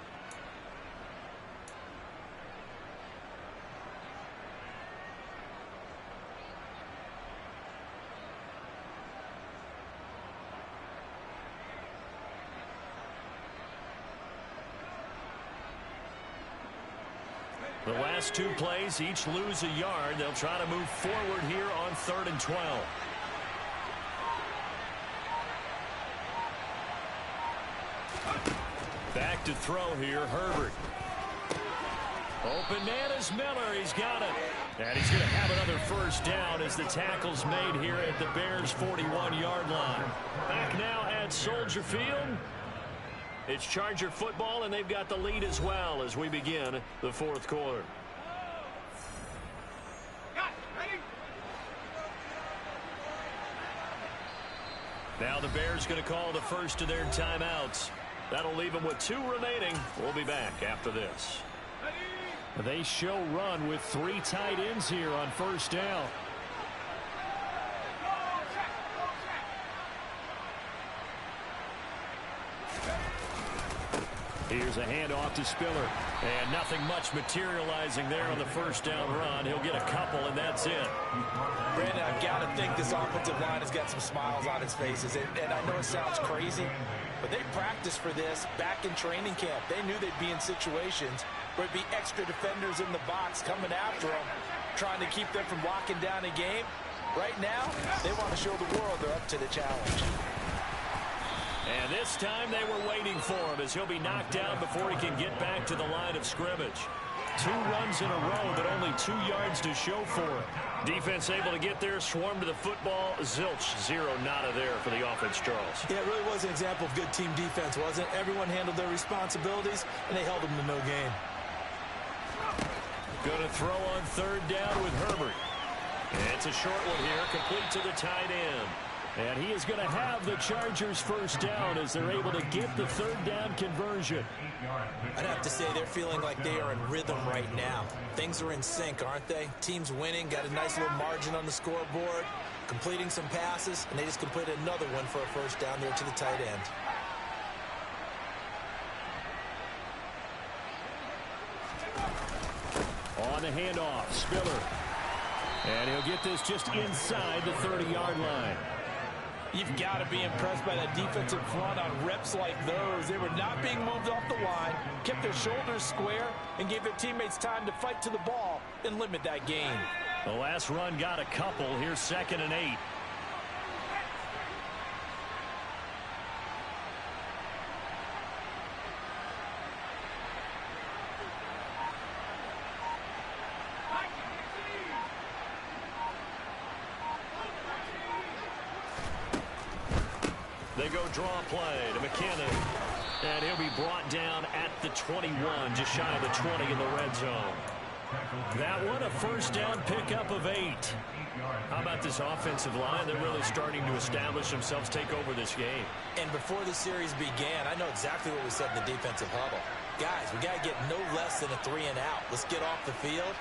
The last 2 plays each lose a yard. They'll try to move forward here on 3rd and 12. Back to throw here, Herbert. Open man is Miller. He's got it. And he's going to have another first down as the tackle's made here at the Bears' 41-yard line. Back now at Soldier Field. It's Charger football, and they've got the lead as well as we begin the 4th quarter. Now the Bears going to call the first of their timeouts. That'll leave them with 2 remaining. We'll be back after this. They show run with 3 tight ends here on first down. Here's a handoff to Spiller. And nothing much materializing there on the first down run. He'll get a couple, and that's it. Brandon, I've got to think this offensive line has got some smiles on its faces. And I know it sounds crazy, but they practiced for this back in training camp. They knew they'd be in situations where it'd be extra defenders in the box coming after them, trying to keep them from locking down a game. Right now, they want to show the world they're up to the challenge. And this time they were waiting for him as he'll be knocked down before he can get back to the line of scrimmage. 2 runs in a row, but only 2 yards to show for it. Defense able to get there, swarm to the football. Zilch, 0 nada there for the offense, Charles. Yeah, it really was an example of good team defense, wasn't it? Everyone handled their responsibilities, and they held them to no gain. Going to throw on 3rd down with Herbert. And it's a short one here, complete to the tight end. And he is going to have the Chargers 1st down as they're able to get the 3rd down conversion. I'd have to say they're feeling like they are in rhythm right now. Things are in sync, aren't they? Team's winning, got a nice little margin on the scoreboard, completing some passes, and they just completed another one for a 1st down there to the tight end. On the handoff, Spiller. And he'll get this just inside the 30-yard line. You've got to be impressed by that defensive front on reps like those. They were not being moved off the line, kept their shoulders square, and gave their teammates time to fight to the ball and limit that gain. The last run got a couple. Here's 2nd and 8. They go draw play to McKinnon. And he'll be brought down at the 21, just shy of the 20 in the red zone. That one, a 1st down pickup of 8. How about this offensive line? They're really starting to establish themselves, take over this game. And before the series began, I know exactly what we said in the defensive huddle. Guys, we got to get no less than a 3 and out. Let's get off the field.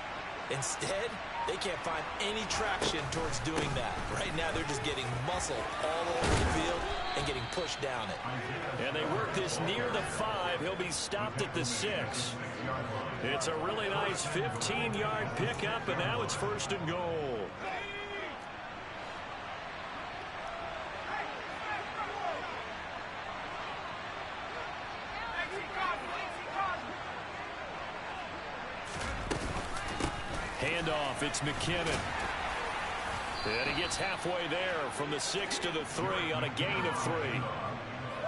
Instead, they can't find any traction towards doing that. Right now, they're just getting muscled all over the field and getting pushed down it. And they work this near the 5. He'll be stopped at the 6. It's a really nice 15-yard pickup, and now it's 1st and goal. Handoff, it's McKinnon. And he gets halfway there from the 6 to the 3 on a gain of 3.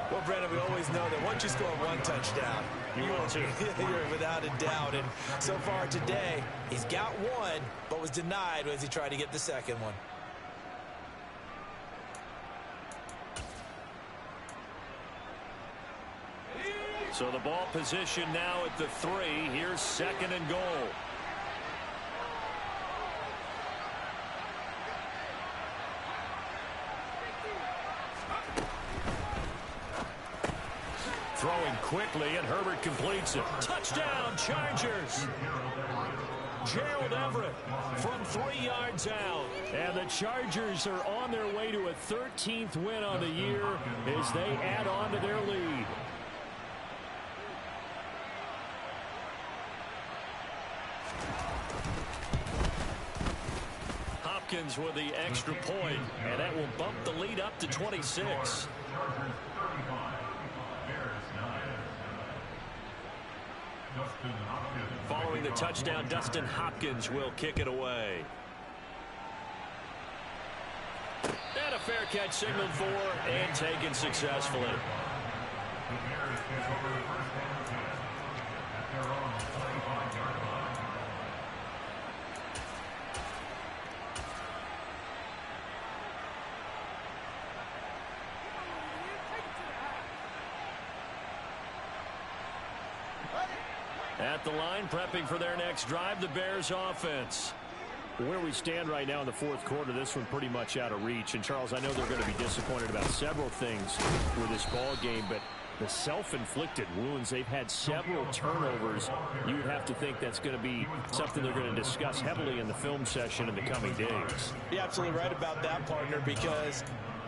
Well, Brendan, we always know that once you score 1 touchdown, you're without a doubt. And so far today, he's got 1, but was denied as he tried to get the 2nd one. So the ball position now at the 3. Here's 2nd and goal. Throwing quickly, and Herbert completes it. Touchdown, Chargers! Gerald Everett from 3 yards out. And the Chargers are on their way to a 13th win on the year as they add on to their lead. Hopkins with the extra point, and that will bump the lead up to 26. Following the touchdown, Dustin Hopkins will kick it away. And a fair catch signaled for and taken successfully. At the line, prepping for their next drive, the Bears offense. Where we stand right now in the 4th quarter, this one pretty much out of reach. And, Charles, I know they're going to be disappointed about several things with this ball game, but the self-inflicted wounds, they've had several turnovers. You would have to think that's going to be something they're going to discuss heavily in the film session in the coming days. You're absolutely right about that, partner, because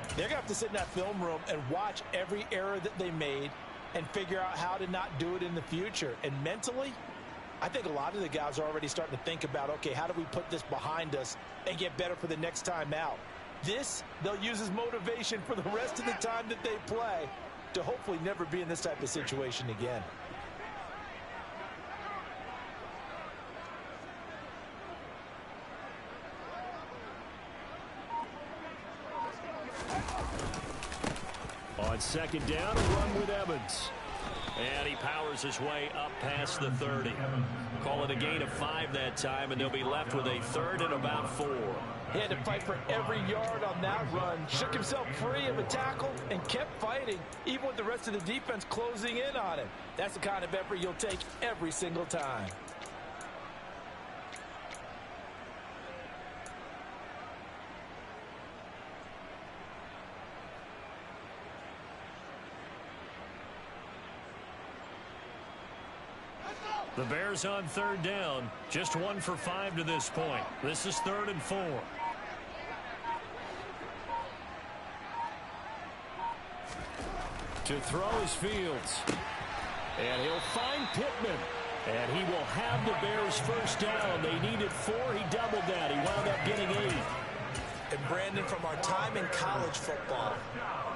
they're going to have to sit in that film room and watch every error that they made and figure out how to not do it in the future. And mentally, I think a lot of the guys are already starting to think about, okay, how do we put this behind us and get better for the next time out? This, they'll use as motivation for the rest of the time that they play to hopefully never be in this type of situation again. On 2nd down, a run with Evans. And he powers his way up past the 30. Call it a gain of 5 that time, and they'll be left with a 3rd and about 4. He had to fight for every yard on that run. Shook himself free of a tackle and kept fighting, even with the rest of the defense closing in on him. That's the kind of effort you'll take every single time. The Bears on 3rd down. Just 1 for 5 to this point. This is 3rd and 4. To throw is Fields. And he'll find Pittman. And he will have the Bears first down. They needed 4. He doubled that. He wound up getting 8. And Brandon, from our time in college football,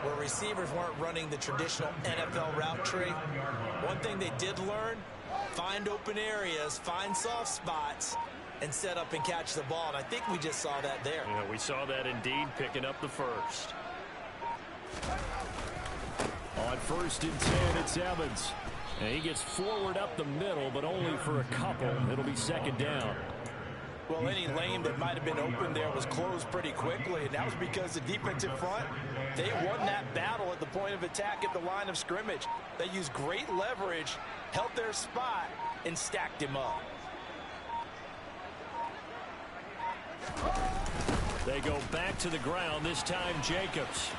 where receivers weren't running the traditional NFL route tree, one thing they did learn: find open areas, find soft spots, and set up and catch the ball. And I think we just saw that there. Yeah, we saw that indeed, picking up the first. On 1st and 10, it's Evans. And he gets forward up the middle, but only for a couple. It'll be 2nd down. Well, any lane that might have been open there was closed pretty quickly, and that was because the defensive front, they won that battle at the point of attack at the line of scrimmage. They used great leverage, held their spot, and stacked him up. They go back to the ground, this time Jacobs.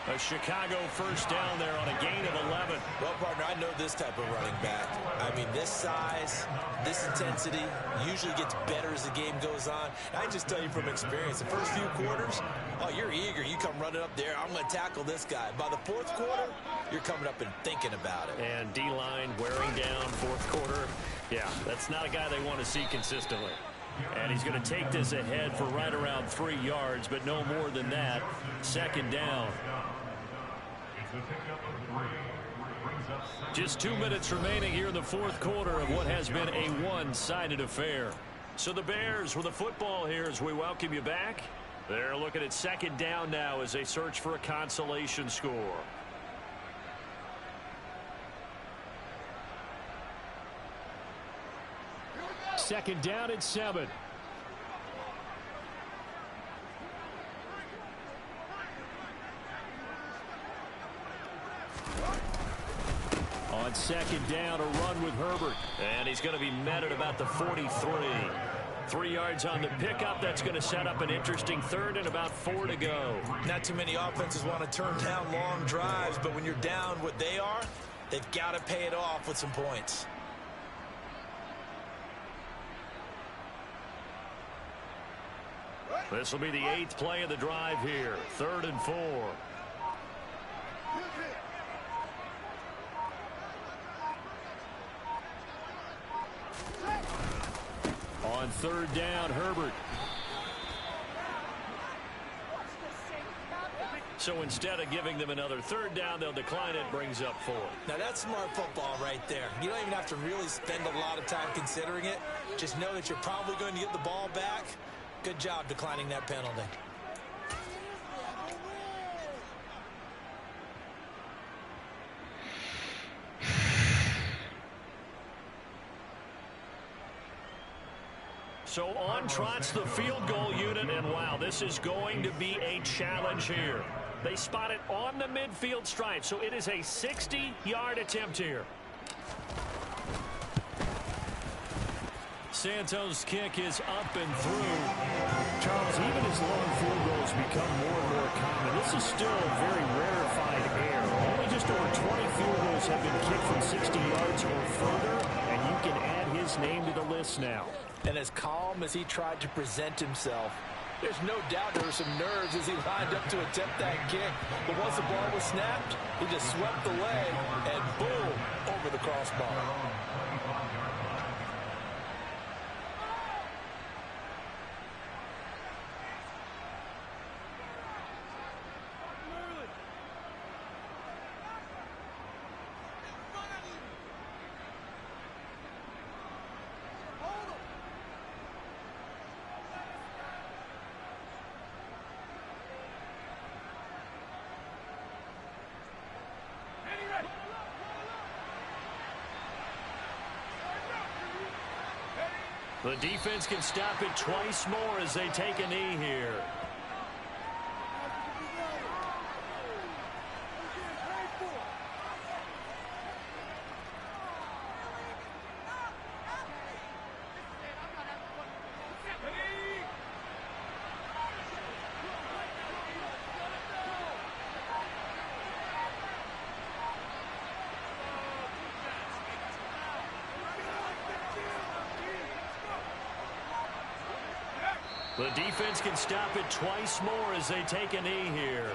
A Chicago first down there on a gain of 11. Well, partner, I know this type of running back. I mean, this size, this intensity usually gets better as the game goes on. I just tell you from experience, the first few quarters, oh, you're eager. You come running up there, I'm going to tackle this guy. By the 4th quarter, you're coming up and thinking about it. And D-line wearing down 4th quarter. Yeah, that's not a guy they want to see consistently. And he's going to take this ahead for right around 3 yards, but no more than that. 2nd down. Just 2 minutes remaining here in the 4th quarter of what has been a one-sided affair. So the Bears with the football here as we welcome you back. They're looking at 2nd down now as they search for a consolation score. Second down at 7. On 2nd down, a run with Herbert. And he's going to be met at about the 43. 3 yards on the pickup. That's going to set up an interesting 3rd and about 4 to go. Not too many offenses want to turn down long drives, but when you're down what they are, they've got to pay it off with some points. This will be the 8th play of the drive here. 3rd and 4. On 3rd down, Herbert. So instead of giving them another 3rd down, they'll decline it, brings up 4. Now that's smart football right there. You don't even have to really spend a lot of time considering it. Just know that you're probably going to get the ball back. Good job declining that penalty. So on trots the field goal unit, and wow, this is going to be a challenge here. They spot it on the midfield stripe, so it is a 60-yard attempt here. Santos' kick is up and through. Charles, even as long field goals become more and more common, this is still a very rarefied air. Only just over 20 field goals have been kicked from 60 yards or further, and you can add his name to the list now. And as calm as he tried to present himself, there's no doubt there were some nerves as he lined up to attempt that kick. But once the ball was snapped, he just swept the leg and boom, over the crossbar. The defense can stop it twice more as they take a knee here. The defense can stop it twice more as they take a knee here.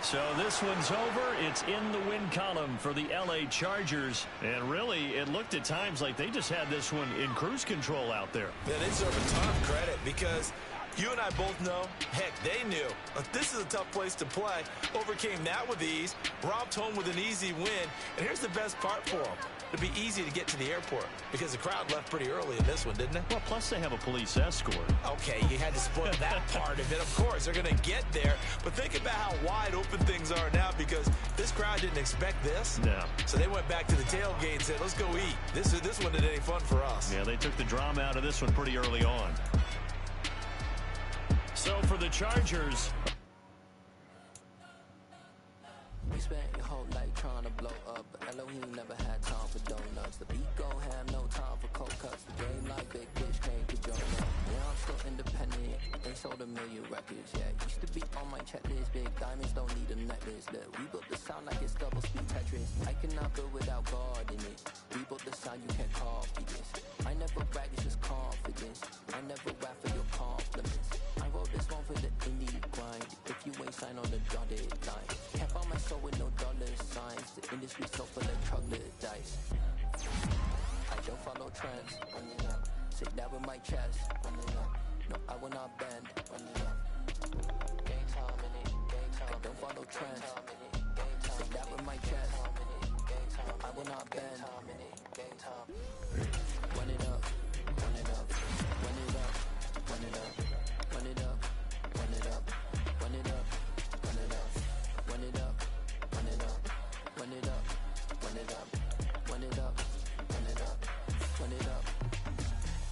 So this one's over. It's in the win column for the LA Chargers. And really, it looked at times like they just had this one in cruise control out there. Yeah, they deserve a ton of credit because you and I both know, heck, they knew. This is a tough place to play. Overcame that with ease, robbed home with an easy win. And here's the best part for them. It'd be easy to get to the airport because the crowd left pretty early in this one, didn't it? Well, plus they have a police escort. Okay, you had to spoil that part of it. Of course, they're going to get there. But think about how wide open things are now because this crowd didn't expect this. No. So they went back to the tailgate and said, let's go eat. This one isn't any fun for us. Yeah, they took the drama out of this one pretty early on. So for the Chargers... We spent your whole life trying to blow up, but Elohim never had time for donuts. The beat go ham, no time for cold cuts. The game like big bitch came to join up. Yeah, I'm still independent. They sold 1 million records, yeah. Used to be on my checklist. Big diamonds don't need a necklace. Look, we built the sound like it's double speed Tetris. I cannot build without God in it. We built the sound, you can't copy this. I never brag, it's just confidence. I never rap for your compliments. I wrote this one for the indie grind. If you ain't signed on the dotted line, can't buy my soul with no dollar signs. The industry so full of troglodytes. I don't follow trends. Run it up. Sit that with my chest. Run it up. No, I will not bend. Run it up. Game time in it. Game time. I don't follow trends. Sit that with my chest. I will not bend. Game time. Run it up. Run it up. Run it up. Run it up. Run it up. Run it up. Run it up. Run it up. Run it up. Run it up. Run it up. Run it up. Run it up. Run it up. Run it up.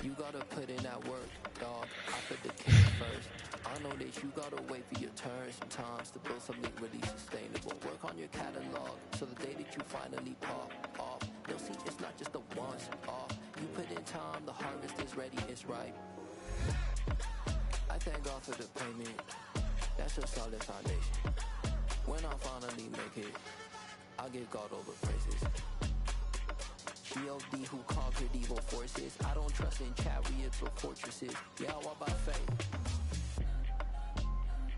You gotta put in that work, dog. I put the king first. I know that you gotta wait for your turn sometimes to build something really sustainable. Work on your catalog so the day that you finally pop off, they'll see it's not just a once off. You put in time, the harvest is ready, it's ripe. I thank God for the payment. That's a solid foundation. When I finally make it, I'll give God all the praises. G.O.D. who conquered evil forces. I don't trust in chariots or fortresses. Yeah, I walk by faith.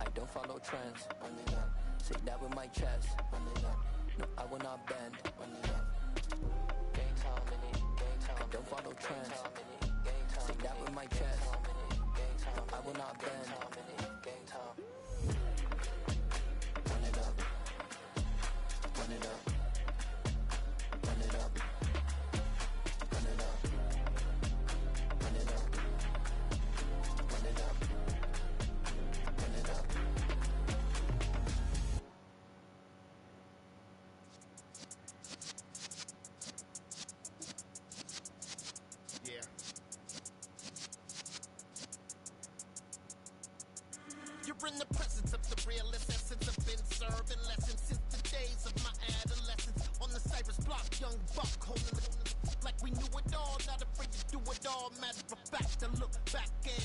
I don't follow trends. Run it up. Say that with my chest. Run it up. No, I will not bend. Run it up. Game time in it. Game time. I don't follow trends. Say that with my chest. I will not bend. Game time. Run it up. Run it up. Run it up. Run it up. Run it up. Run it up. Run it up. Yeah. You're in the presence of the realest essence. I've been serving lessons since the days of my adolescence. On the Cypress block, young buck holding the like we knew it all. Not afraid to do it all. Matter of fact, I look back and